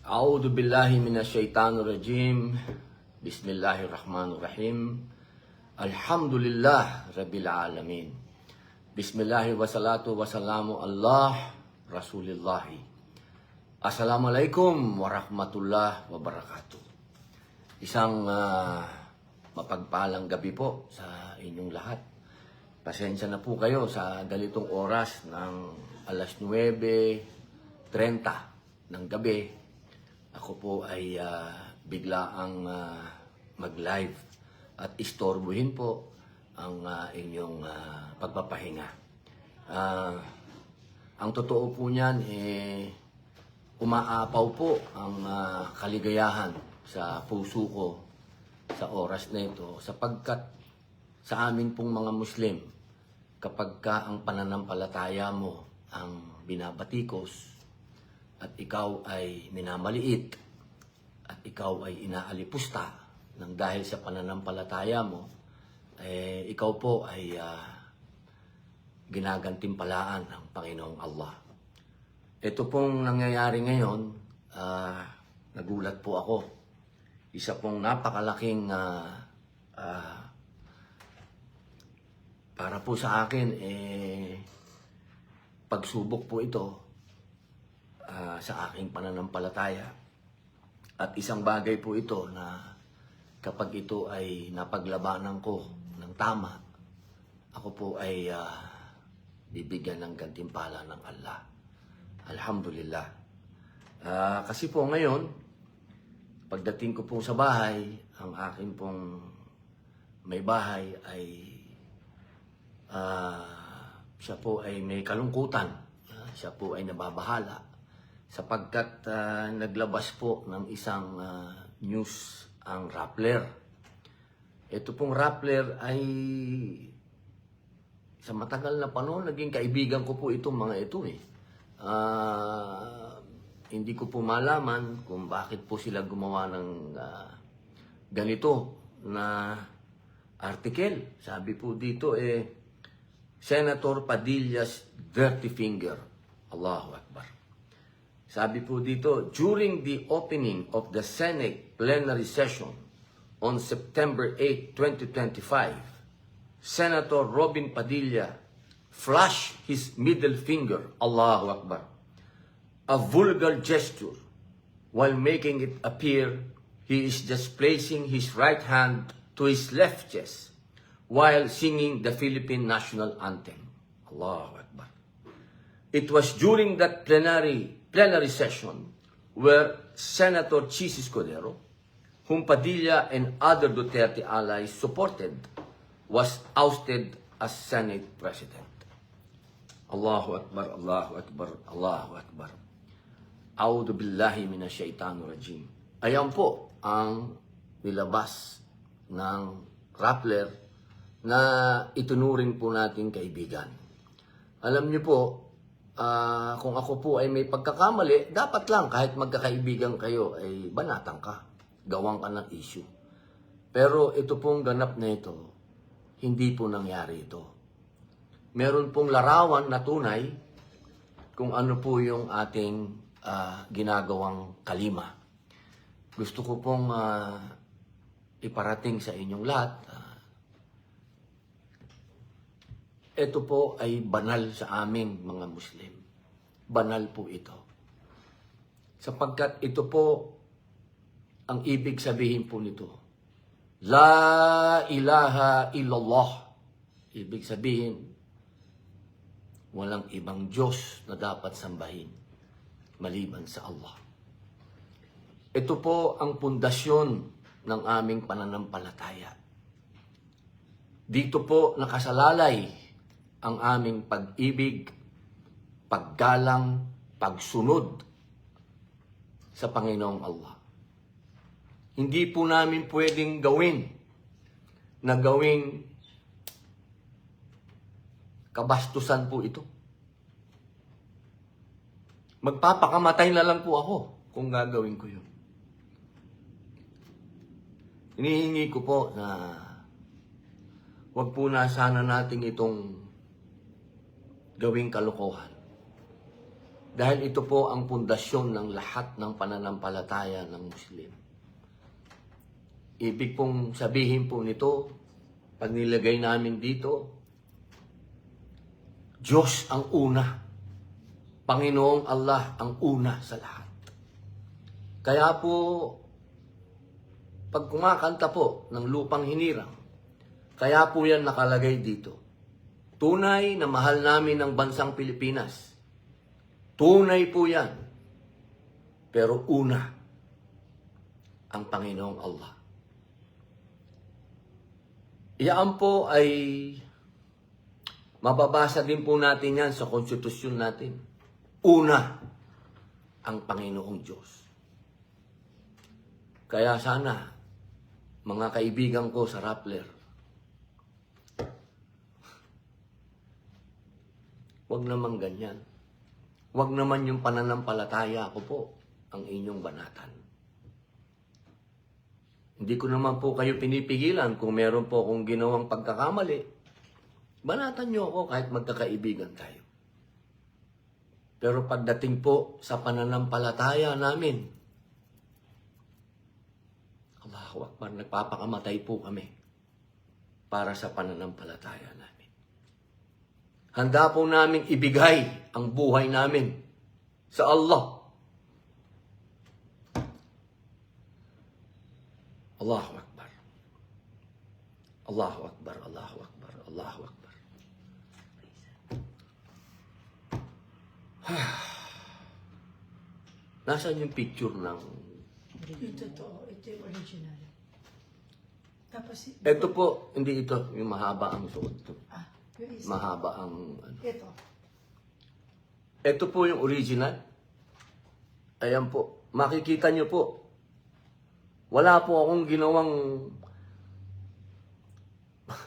A'udhu billahi minasyaitanir rajim. Bismillahirrahmanirrahim. Alhamdulillah rabbil alamin. Bismillahi wassalatu wassalamu Allah Rasulillahi. Assalamualaikum warahmatullahi wabarakatuh. Isang mapagpalang gabi po sa inyong lahat. Pasensya na po kayo sa ganitong oras ng alas 9:30 ng gabi. Ako po ay biglaang mag-live at istorbohin po ang inyong pagpapahinga. Ang totoo po niyan, umaapaw po ang kaligayahan sa puso ko sa oras na ito sapagkat sa amin pong mga Muslim, kapag ka ang pananampalataya mo ang binabatikos at ikaw ay minamaliit at ikaw ay inaalipusta nang dahil sa pananampalataya mo, ikaw po ay ginagantimpalaan ng Panginoong Allah. Ito pong nangyayari ngayon, nagulat po ako. Isa pong napakalaking para po sa akin, pagsubok po ito sa aking pananampalataya. At isang bagay po ito na kapag ito ay napaglabanan ko ng tama, ako po ay bibigyan ng gantimpala ng Allah. Alhamdulillah. Kasi po ngayon, pagdating ko po sa bahay, ang akin pong may bahay ay siya po ay may kalungkutan. Siya po ay nababahala sapagkat naglabas po ng isang news ang Rappler. Ito pong Rappler ay sa matagal na panahon naging kaibigan ko po itong mga ito Hindi ko po malaman kung bakit po sila gumawa ng ganito na article. Sabi po dito Senator Padilla's dirty finger. Allahu Akbar. Sabi po dito, during the opening of the Senate plenary session on September 8, 2025, Senator Robin Padilla flashed his middle finger, Allahu Akbar, a vulgar gesture, while making it appear he is just placing his right hand to his left chest while singing the Philippine national anthem. Allahu Akbar. It was during that plenary session where Senator Chis Escudero, whom Padilla and other Duterte allies supported, was ousted as Senate President. Allahu Akbar, Allahu Akbar, Allahu Akbar. A'udhu billahi minasyaitanir rajim. Ayan po ang nilabas ng Rappler na itunuring po nating kaibigan. Alam niyo po, kung ako po ay may pagkakamali, dapat lang kahit magkakaibigan kayo ay banatan ka, gawang ka ng issue. Pero ito pong ganap na ito, hindi po nangyari ito. Meron pong larawan na tunay kung ano po yung ating ginagawang kalima. Gusto ko pong iparating sa inyong lahat. Ito po ay banal sa aming mga Muslim. Banal po ito. Sapagkat ito po ang ibig sabihin po nito. La ilaha illallah. Ibig sabihin, walang ibang Diyos na dapat sambahin maliban sa Allah. Ito po ang pundasyon ng aming pananampalataya. Dito po nakasalalay ang aming pag-ibig, paggalang, pagsunod sa Panginoong Allah. Hindi po namin pwedeng gawing kabastusan po ito. Magpapakamatay na lang po ako kung gagawin ko yun. Hinihingi ko po na wag po na sana natin itong gawing kalokohan. Dahil ito po ang pundasyon ng lahat ng pananampalataya ng Muslim. Ibig pong sabihin po nito, pag nilagay namin dito, Diyos ang una. Panginoong Allah ang una sa lahat. Kaya po, pag kumakanta po ng lupang hinirang, kaya po yan nakalagay dito. Tunay na mahal namin ang bansang Pilipinas. Tunay po yan. Pero una, ang Panginoong Allah. Iyan po ay mababasa din po natin yan sa konstitusyon natin. Una, ang Panginoong Diyos. Kaya sana, mga kaibigan ko sa Rappler, huwag naman ganyan. Huwag naman yung pananampalataya ko po ang inyong banatan. Hindi ko naman po kayo pinipigilan kung meron po akong ginawang pagkakamali. Banatan niyo ako kahit magkakaibigan tayo. Pero pagdating po sa pananampalataya namin, Allahu Akbar, nagpapakamatay po kami para sa pananampalataya namin. Handa po namin ibigay ang buhay namin sa Allah. Allahu Akbar. Allahu Akbar, Allahu Akbar, Allahu Akbar. Nasaan yung picture ng... Ito to, ito yung original. Tapos, Ito po, hindi ito, yung mahaba ang suot. yung isa. Mahaba ang... Ano. Ito. Ito po yung original. Ayan po. Makikita nyo po. Wala po akong ginawang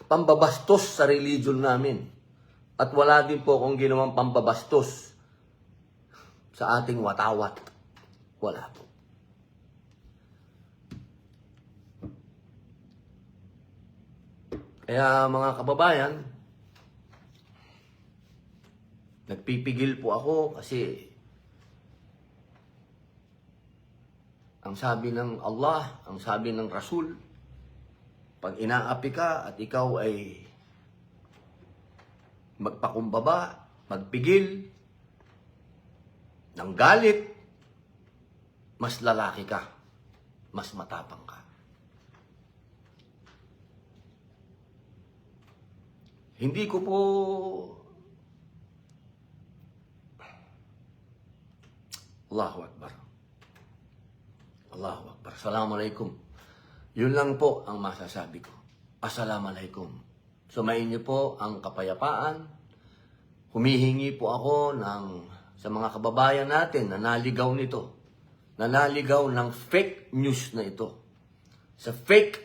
pambabastos sa religion namin. At wala din po akong ginawang pambabastos sa ating watawat. Wala po. Kaya mga kababayan, nagpipigil po ako kasi ang sabi ng Allah, ang sabi ng Rasul, pag inaapi ka at ikaw ay magpakumbaba, magpigil, ng galit, mas lalaki ka, mas matapang ka. Hindi ko po Allahu Akbar. Allahu Akbar. Assalamualaikum. Yun lang po ang masasabi ko. Assalamualaikum. Sumayin niyo po ang kapayapaan. Humihingi po ako sa mga kababayan natin na naligaw nito. Na naligaw ng fake news na ito. Sa fake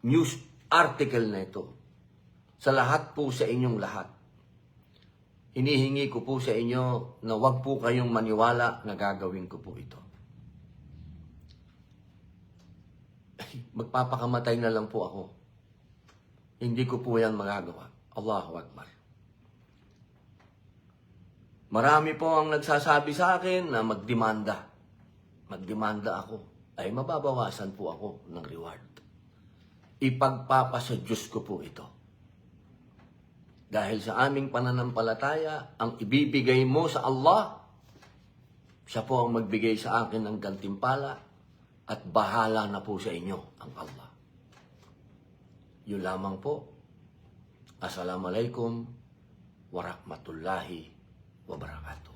news article na ito. Sa lahat po sa inyong lahat. Hinihingi ko po sa inyo na wag po kayong maniwala na gagawin ko po ito. Magpapakamatay na lang po ako. Hindi ko po yan magagawa. Allahu Akbar. Marami po ang nagsasabi sa akin na magdemanda. Magdemanda ako. Ay mababawasan po ako ng reward. Ipagpapasa Diyos ko po ito. Dahil sa aming pananampalataya, ang ibibigay mo sa Allah, siya po ang magbigay sa akin ng gantimpala at bahala na po sa inyo ang Allah. Yun lamang po. Assalamualaikum warahmatullahi wabarakatuh.